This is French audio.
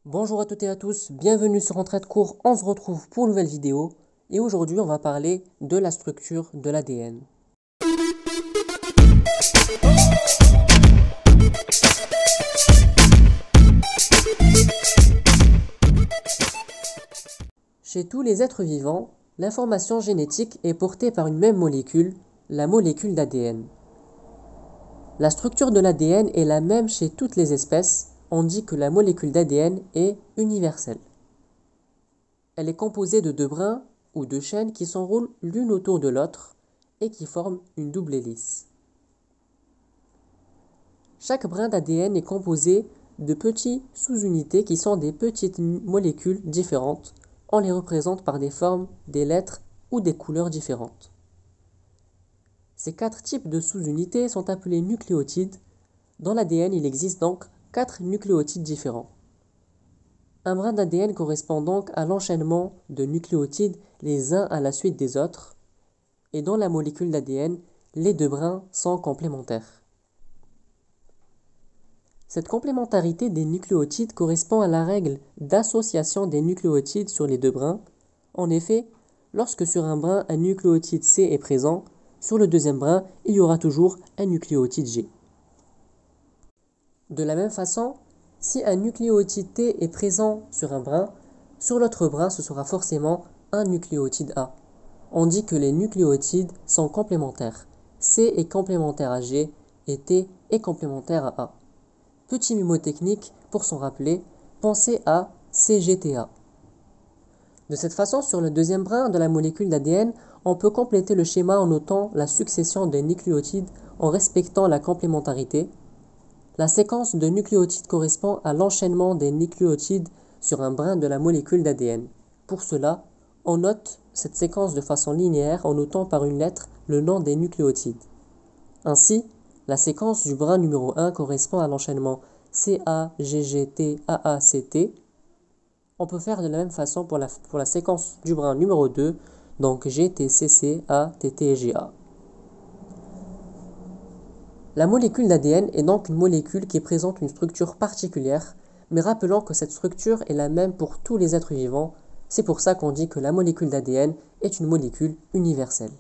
Bonjour à toutes et à tous, bienvenue sur Entrée de cours, on se retrouve pour une nouvelle vidéo et aujourd'hui on va parler de la structure de l'ADN. Chez tous les êtres vivants, l'information génétique est portée par une même molécule, la molécule d'ADN. La structure de l'ADN est la même chez toutes les espèces, on dit que la molécule d'ADN est universelle. Elle est composée de deux brins ou deux chaînes qui s'enroulent l'une autour de l'autre et qui forment une double hélice. Chaque brin d'ADN est composé de petites sous-unités qui sont des petites molécules différentes. On les représente par des formes, des lettres ou des couleurs différentes. Ces quatre types de sous-unités sont appelés nucléotides. Dans l'ADN, il existe donc 4 nucléotides différents. Un brin d'ADN correspond donc à l'enchaînement de nucléotides les uns à la suite des autres. Et dans la molécule d'ADN, les deux brins sont complémentaires. Cette complémentarité des nucléotides correspond à la règle d'association des nucléotides sur les deux brins. En effet, lorsque sur un brin un nucléotide C est présent, sur le deuxième brin, il y aura toujours un nucléotide G. De la même façon, si un nucléotide T est présent sur un brin, sur l'autre brin ce sera forcément un nucléotide A. On dit que les nucléotides sont complémentaires. C est complémentaire à G et T est complémentaire à A. Petit mnémotechnique pour s'en rappeler, pensez à CGTA. De cette façon, sur le deuxième brin de la molécule d'ADN, on peut compléter le schéma en notant la succession des nucléotides en respectant la complémentarité. La séquence de nucléotides correspond à l'enchaînement des nucléotides sur un brin de la molécule d'ADN. Pour cela, on note cette séquence de façon linéaire en notant par une lettre le nom des nucléotides. Ainsi, la séquence du brin numéro 1 correspond à l'enchaînement CAGGT-AACT. On peut faire de la même façon pour la séquence du brin numéro 2, donc GTCC-ATTGA. La molécule d'ADN est donc une molécule qui présente une structure particulière, mais rappelons que cette structure est la même pour tous les êtres vivants. C'est pour ça qu'on dit que la molécule d'ADN est une molécule universelle.